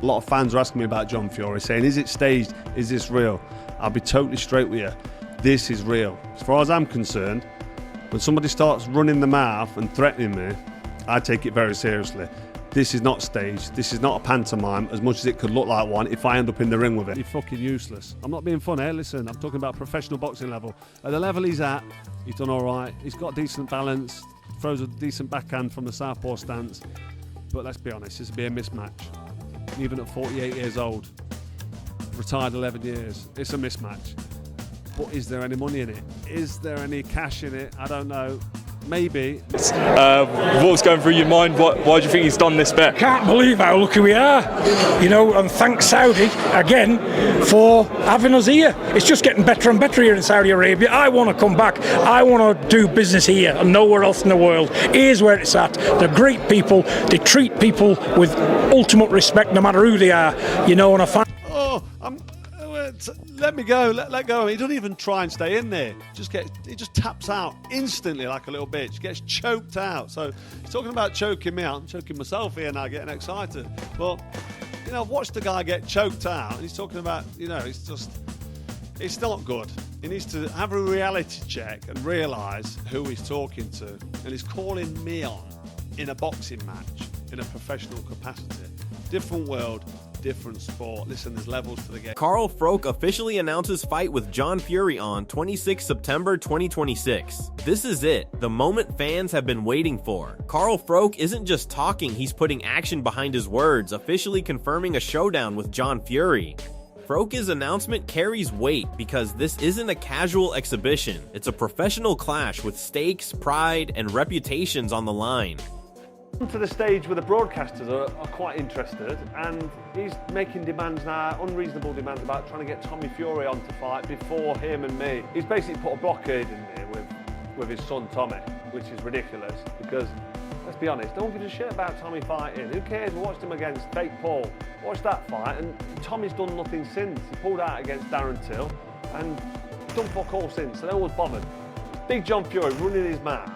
A lot of fans are asking me about John Fury, saying, is it staged? Is this real? I'll be totally straight with you. This is real. As far as I'm concerned, when somebody starts running the mouth and threatening me, I take it very seriously. This is not staged. This is not a pantomime, as much as it could look like one if I end up in the ring with it. He's fucking useless. I'm not being funny. Listen, I'm talking about professional boxing level. At the level he's at, he's done all right. He's got decent balance, throws a decent backhand from the southpaw stance. But let's be honest, this would be a mismatch. Even at 48 years old, retired 11 years, it's a mismatch. But is there any money in it? Is there any cash in it? I don't know. Maybe. What's going through your mind? Why do you think he's done this bet? Can't believe how lucky we are, and thanks Saudi again for having us here. It's just getting better and better here in Saudi Arabia. I want to come back. I want to do business here and nowhere else in the world. Here's where it's at. They're great people. They treat people with ultimate respect no matter who they are, and I find... Let me go, let go. He doesn't even try and stay in there. He just taps out instantly like a little bitch. Gets choked out. So he's talking about choking me out. I'm choking myself here now, getting excited. Well, I've watched the guy get choked out, and he's talking about, it's not good. He needs to have a reality check and realise who he's talking to. And he's calling me on in a boxing match in a professional capacity. Different world. Different sport. Listen, there's levels to the game. Carl Froch officially announces fight with John Fury on 26 September 2026. This is it, the moment fans have been waiting for. Carl Froch isn't just talking, he's putting action behind his words, officially confirming a showdown with John Fury. Froch's announcement carries weight because this isn't a casual exhibition. It's a professional clash with stakes, pride, and reputations on the line. To the stage where the broadcasters are quite interested, and he's making demands now, unreasonable demands about trying to get Tommy Fury on to fight before him and me. He's basically put a blockade in there with his son Tommy, which is ridiculous because, let's be honest, no one gives a shit about Tommy fighting. Who cares? We watched him against fake Paul. Watch that fight, and Tommy's done nothing since. He pulled out against Darren Till and done fuck all since, so no one's bothered. Big John Fury running his mouth,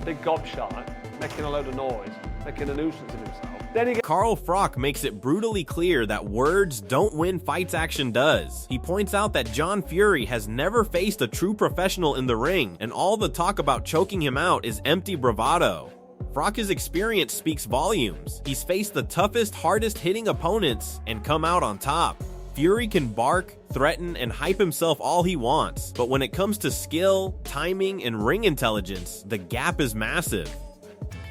big gobshite, making a load of noise, making a nuisance of himself. Then Carl Froch makes it brutally clear that words don't win fights, action does. He points out that John Fury has never faced a true professional in the ring, and all the talk about choking him out is empty bravado. Froch's experience speaks volumes. He's faced the toughest, hardest hitting opponents and come out on top. Fury can bark, threaten, and hype himself all he wants, but when it comes to skill, timing, and ring intelligence, the gap is massive.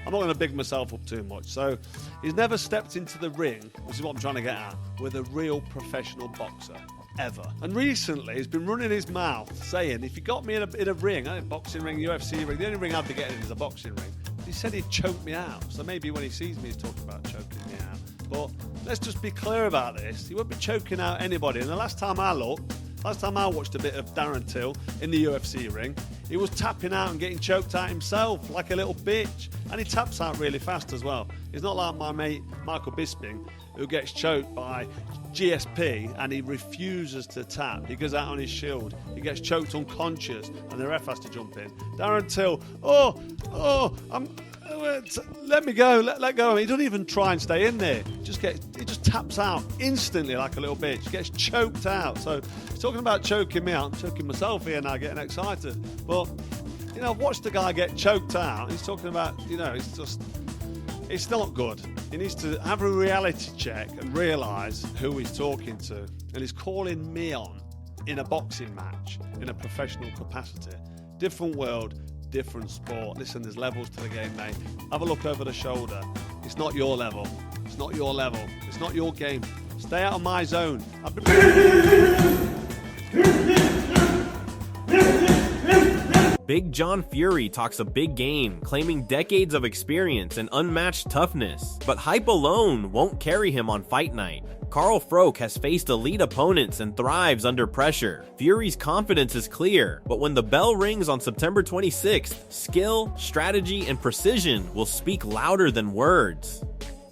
I'm not going to big myself up too much. So he's never stepped into the ring, which is what I'm trying to get at, with a real professional boxer, ever. And recently he's been running his mouth saying, if you got me in a ring, a boxing ring, UFC ring, the only ring I'd be getting is a boxing ring. He said he'd choke me out. So maybe when he sees me he's talking about choking me out. But let's just be clear about this. He won't be choking out anybody. And the last time I watched a bit of Darren Till in the UFC ring, he was tapping out and getting choked out himself like a little bitch. And he taps out really fast as well. He's not like my mate Michael Bisping, who gets choked by GSP and he refuses to tap. He goes out on his shield. He gets choked unconscious and the ref has to jump in. Darren Till, let me go, let go. He doesn't even try and stay in there. He just taps out instantly like a little bitch. Gets choked out. So he's talking about choking me out. I'm choking myself here now, getting excited. But I've watched the guy get choked out. He's talking about, it's not good. He needs to have a reality check and realise who he's talking to. And he's calling me on in a boxing match in a professional capacity. Different world. Different sport. Listen, there's levels to the game, mate. Have a look over the shoulder. It's not your level. It's not your level. It's not your game. Stay out of my zone. Big John Fury talks a big game, claiming decades of experience and unmatched toughness. But hype alone won't carry him on fight night. Carl Froch has faced elite opponents and thrives under pressure. Fury's confidence is clear, but when the bell rings on September 26th, skill, strategy, and precision will speak louder than words.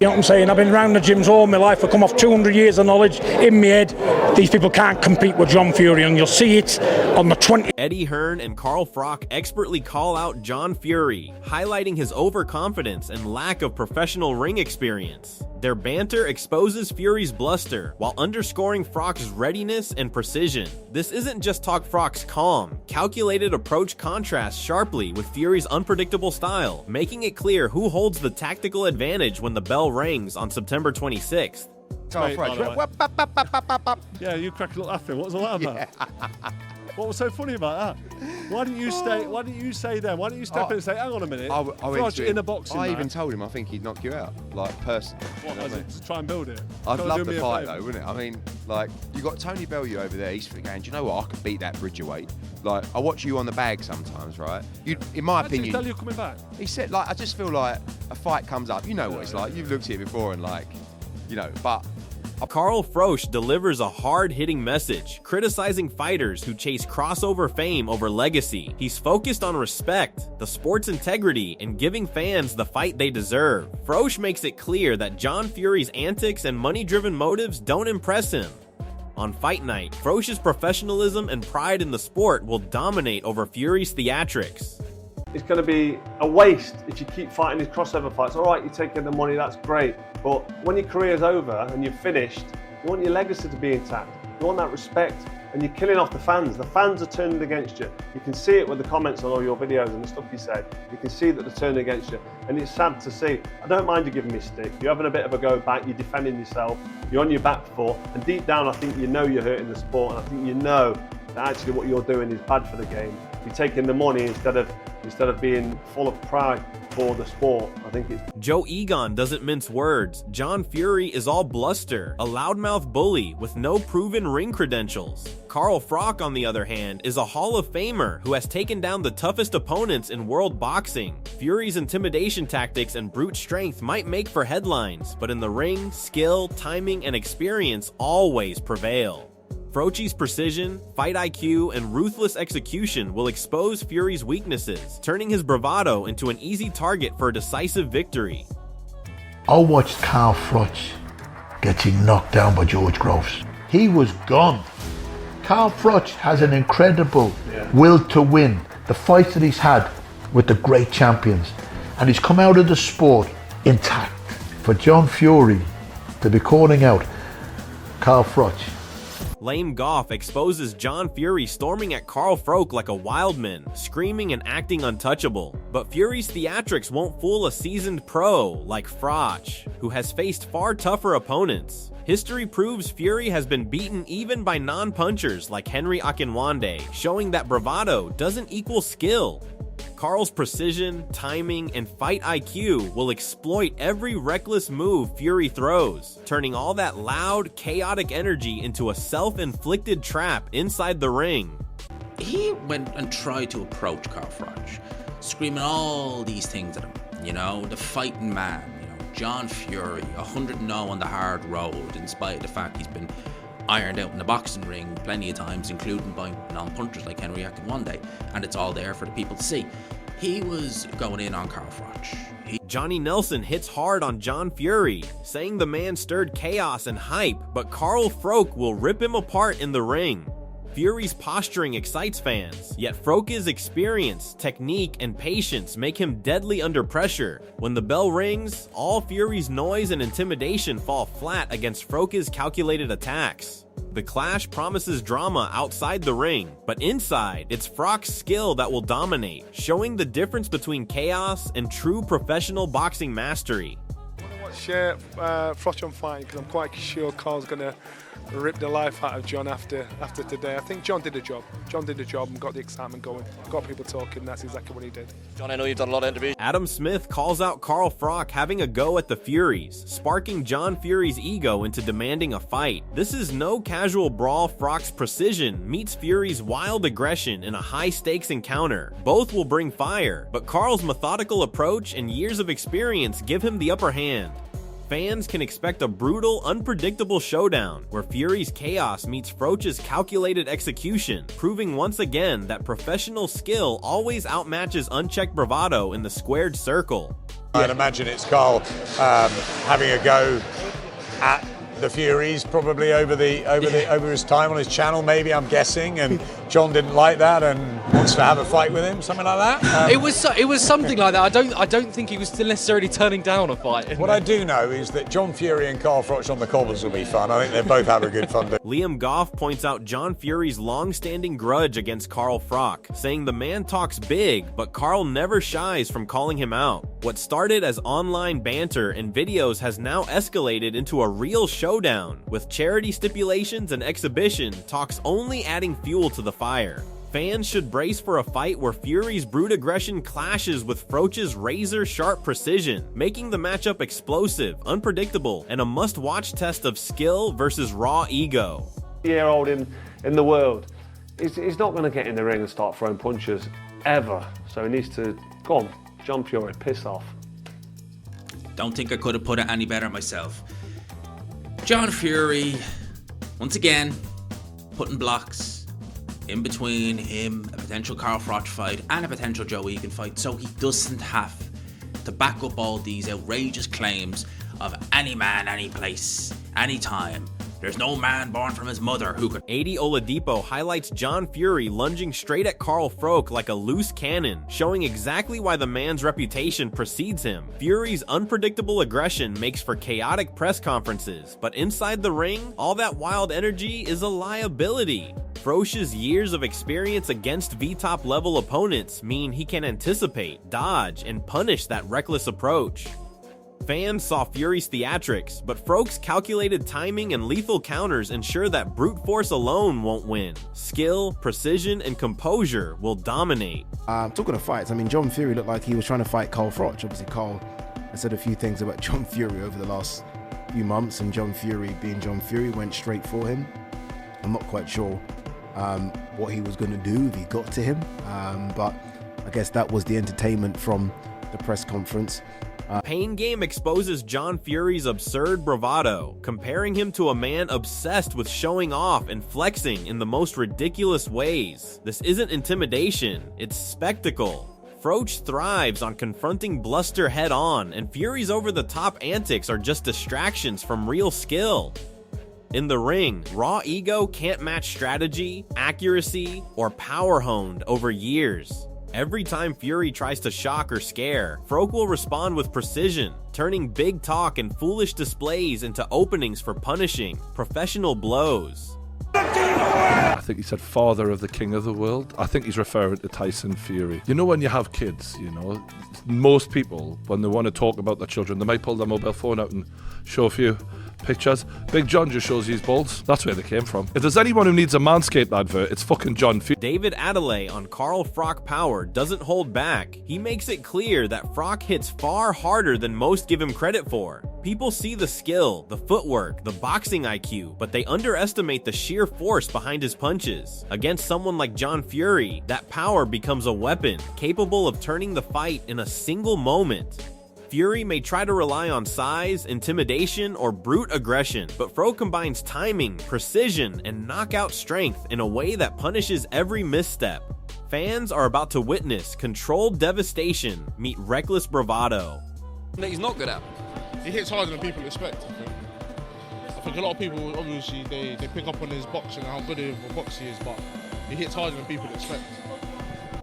You know what I'm saying? I've been around the gyms all my life. I come off 200 years of knowledge in my head. These people can't compete with John Fury, and you'll see it on the 20th. Eddie Hearn and Carl Froch expertly call out John Fury, highlighting his overconfidence and lack of professional ring experience. Their banter exposes Fury's bluster, while underscoring Froch's readiness and precision. This isn't just talk. Froch's calm, calculated approach contrasts sharply with Fury's unpredictable style, making it clear who holds the tactical advantage when the bell rings on September 26th. Yeah, you cracked up laughing. What was all that about? Yeah. What was so funny about that? Why didn't you stay? Why didn't you say then? Why didn't you step in and say, "Hang on a minute"? In a boxing match. I even told him I think he'd knock you out, like personally. What was it? To try and build it. I'd love the fight though, wouldn't it? I mean, like you got Tony Bellew over there. He's going, do you know what? I could beat that Bridgerweight. Like I watch you on the bag sometimes, right? You, in my opinion, tell you coming back. He said, like I just feel like a fight comes up. You know what it's like. You've looked at it before and like, you know, but. Carl Froch delivers a hard-hitting message, criticizing fighters who chase crossover fame over legacy. He's focused on respect, the sport's integrity, and giving fans the fight they deserve. Froch makes it clear that John Fury's antics and money-driven motives don't impress him. On fight night, Froch's professionalism and pride in the sport will dominate over Fury's theatrics. It's going to be a waste if you keep fighting these crossover fights. All right, you're taking the money, that's great. But when your career's over and you've finished, you want your legacy to be intact. You want that respect, and you're killing off the fans. The fans are turning against you. You can see it with the comments on all your videos and the stuff you said. You can see that they're turning against you, and it's sad to see. I don't mind you giving me stick. You're having a bit of a go back, you're defending yourself, you're on your back foot, and deep down I think you know you're hurting the sport, and I think you know that actually what you're doing is bad for the game. You're taking the money instead of being full of pride for the sport. I think it's... Joe Egon doesn't mince words. John Fury is all bluster, a loudmouth bully with no proven ring credentials. Carl Froch, on the other hand, is a Hall of Famer who has taken down the toughest opponents in world boxing. Fury's intimidation tactics and brute strength might make for headlines, but in the ring, skill, timing, and experience always prevail. Froch's precision, fight IQ, and ruthless execution will expose Fury's weaknesses, turning his bravado into an easy target for a decisive victory. I watched Carl Froch getting knocked down by George Groves. He was gone. Carl Froch has an incredible will to win. The fights that he's had with the great champions, and he's come out of the sport intact. For John Fury to be calling out Carl Froch. Lame Goff exposes John Fury storming at Carl Froch like a wildman, screaming and acting untouchable. But Fury's theatrics won't fool a seasoned pro like Froch, who has faced far tougher opponents. History proves Fury has been beaten even by non-punchers like Henry Akinwande, showing that bravado doesn't equal skill. Carl's precision, timing, and fight IQ will exploit every reckless move Fury throws, turning all that loud, chaotic energy into a self-inflicted trap inside the ring. He went and tried to approach Carl Froch, screaming all these things at him. You know, the fighting man, you know, John Fury, 100-0 on the hard road, in spite of the fact he's been ironed out in the boxing ring plenty of times, including by non-punchers like Henry Akinwande, and it's all there for the people to see. He was going in on Carl Froch. Johnny Nelson hits hard on John Fury, saying the man stirred chaos and hype, but Carl Froch will rip him apart in the ring. Fury's posturing excites fans, yet Froch's experience, technique, and patience make him deadly under pressure. When the bell rings, all Fury's noise and intimidation fall flat against Froch's calculated attacks. The clash promises drama outside the ring, but inside, it's Froch's skill that will dominate, showing the difference between chaos and true professional boxing mastery. I want to watch Froch on fight because I'm quite sure Carl's going to rip the life out of John after today. I think John did a job. John did a job and got the excitement going, got people talking. That's exactly what he did. John, I know you've done a lot of interviews. Adam Smith calls out Carl Froch having a go at the Furies, sparking John Fury's ego into demanding a fight. This is no casual brawl. Froch's precision meets Fury's wild aggression in a high-stakes encounter. Both will bring fire, but Carl's methodical approach and years of experience give him the upper hand. Fans can expect a brutal, unpredictable showdown where Fury's chaos meets Froch's calculated execution, proving once again that professional skill always outmatches unchecked bravado in the squared circle. I'd imagine it's Carl having a go at the Furies, probably over his time on his channel, maybe, I'm guessing, and John didn't like that and wants to have a fight with him, something like that. It was something like that. I don't think he was still necessarily turning down a fight. What I do know is that John Fury and Carl Froch on the cobbles will be fun. I think they both have a good fun. Liam Goff points out John Fury's long-standing grudge against Carl Froch, saying the man talks big, but Carl never shies from calling him out. What started as online banter and videos has now escalated into a real showdown, with charity stipulations and exhibition talks only adding fuel to the fire. Fans should brace for a fight where Fury's brute aggression clashes with Froch's razor-sharp precision, making the matchup explosive, unpredictable, and a must-watch test of skill versus raw ego. Year-old in the world, he's not going to get in the ring and start throwing punches, ever. So he needs to, go on, John Fury, piss off. Don't think I could have put it any better myself. John Fury, once again, putting blocks in between him, a potential Carl Froch fight, and a potential Joe Egan fight, so he doesn't have to back up all these outrageous claims of any man, any place, any time. There's no man born from his mother who could. 80 Oladipo highlights John Fury lunging straight at Carl Froch like a loose cannon, showing exactly why the man's reputation precedes him. Fury's unpredictable aggression makes for chaotic press conferences, but inside the ring, all that wild energy is a liability. Froch's years of experience against V-top level opponents mean he can anticipate, dodge, and punish that reckless approach. Fans saw Fury's theatrics, but Froch's calculated timing and lethal counters ensure that brute force alone won't win. Skill, precision, and composure will dominate. Talking of fights, I mean, John Fury looked like he was trying to fight Carl Froch. Obviously, Carl has said a few things about John Fury over the last few months, and John Fury, being John Fury, went straight for him. I'm not quite sure what he was going to do if he got to him, but I guess that was the entertainment from the press conference. Pain Game exposes John Fury's absurd bravado, comparing him to a man obsessed with showing off and flexing in the most ridiculous ways. This isn't intimidation, it's spectacle. Froch thrives on confronting bluster head-on, and Fury's over-the-top antics are just distractions from real skill. In the ring, raw ego can't match strategy, accuracy, or power honed over years. Every time Fury tries to shock or scare, Froch will respond with precision, turning big talk and foolish displays into openings for punishing, professional blows. I think he said father of the king of the world. I think he's referring to Tyson Fury. You know, when you have kids, you know, most people, when they want to talk about their children, they might pull their mobile phone out and show a few pictures. Big John just shows his balls. That's where they came from. If there's anyone who needs a Manscaped advert, it's fucking John Fury. David Adelaide on Carl Froch Power doesn't hold back. He makes it clear that Froch hits far harder than most give him credit for. People see the skill, the footwork, the boxing IQ, but they underestimate the sheer force behind his punches. Against someone like John Fury, that power becomes a weapon, capable of turning the fight in a single moment. Fury may try to rely on size, intimidation, or brute aggression, but Froch combines timing, precision, and knockout strength in a way that punishes every misstep. Fans are about to witness controlled devastation meet reckless bravado. That he's not good at. He hits harder than people expect, I think a lot of people, obviously, they pick up on his boxing and how good of a boxer he is, but he hits harder than people expect.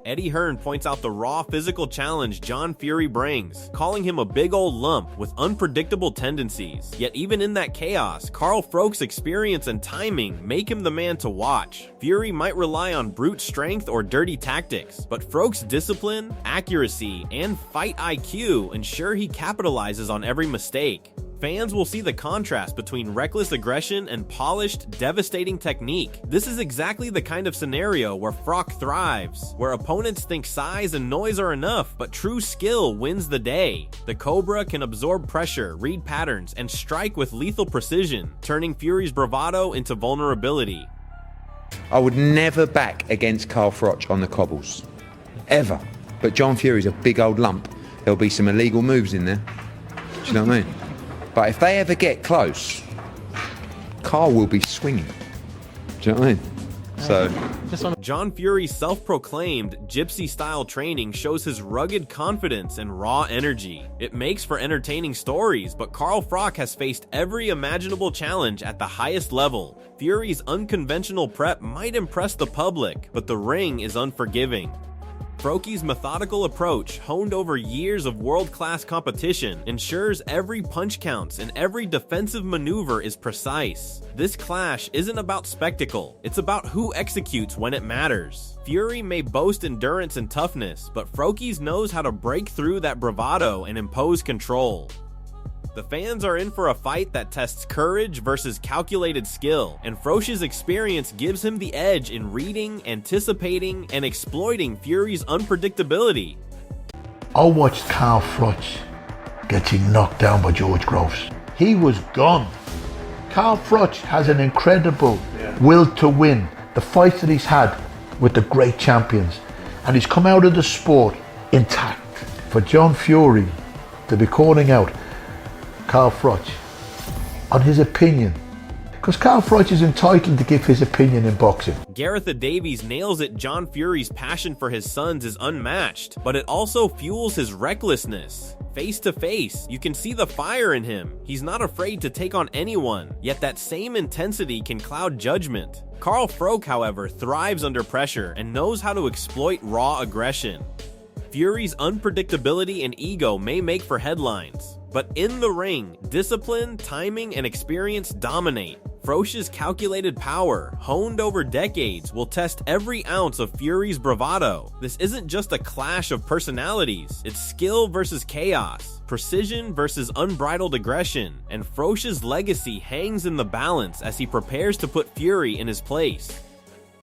Eddie Hearn points out the raw physical challenge John Fury brings, calling him a big old lump with unpredictable tendencies. Yet even in that chaos, Carl Froch's experience and timing make him the man to watch. Fury might rely on brute strength or dirty tactics, but Froch's discipline, accuracy, and fight IQ ensure he capitalizes on every mistake. Fans will see the contrast between reckless aggression and polished, devastating technique. This is exactly the kind of scenario where Froch thrives, where opponents think size and noise are enough, but true skill wins the day. The Cobra can absorb pressure, read patterns, and strike with lethal precision, turning Fury's bravado into vulnerability. I would never back against Carl Froch on the cobbles. Ever. But John Fury's a big old lump. There'll be some illegal moves in there. Do you know what I mean? But if they ever get close, Carl will be swinging. Do you know what I mean? So John Fury's self-proclaimed gypsy-style training shows his rugged confidence and raw energy. It makes for entertaining stories, but Carl Froch has faced every imaginable challenge at the highest level. Fury's unconventional prep might impress the public, but the ring is unforgiving. Froch's methodical approach, honed over years of world-class competition, ensures every punch counts and every defensive maneuver is precise. This clash isn't about spectacle, it's about who executes when it matters. Fury may boast endurance and toughness, but Froch knows how to break through that bravado and impose control. The fans are in for a fight that tests courage versus calculated skill, and Froch's experience gives him the edge in reading, anticipating, and exploiting Fury's unpredictability. I watched Carl Froch getting knocked down by George Groves. He was gone. Carl Froch has an incredible will to win. The fights that he's had with the great champions, and he's come out of the sport intact. For John Fury to be calling out Carl Froch on his opinion, because Carl Froch is entitled to give his opinion in boxing. Gareth Davies nails it. John Fury's passion for his sons is unmatched, but it also fuels his recklessness. Face to face, you can see the fire in him. He's not afraid to take on anyone, yet that same intensity can cloud judgment. Carl Froch, however, thrives under pressure and knows how to exploit raw aggression. Fury's unpredictability and ego may make for headlines, but in the ring, discipline, timing, and experience dominate. Froch's calculated power, honed over decades, will test every ounce of Fury's bravado. This isn't just a clash of personalities, it's skill versus chaos, precision versus unbridled aggression, and Froch's legacy hangs in the balance as he prepares to put Fury in his place.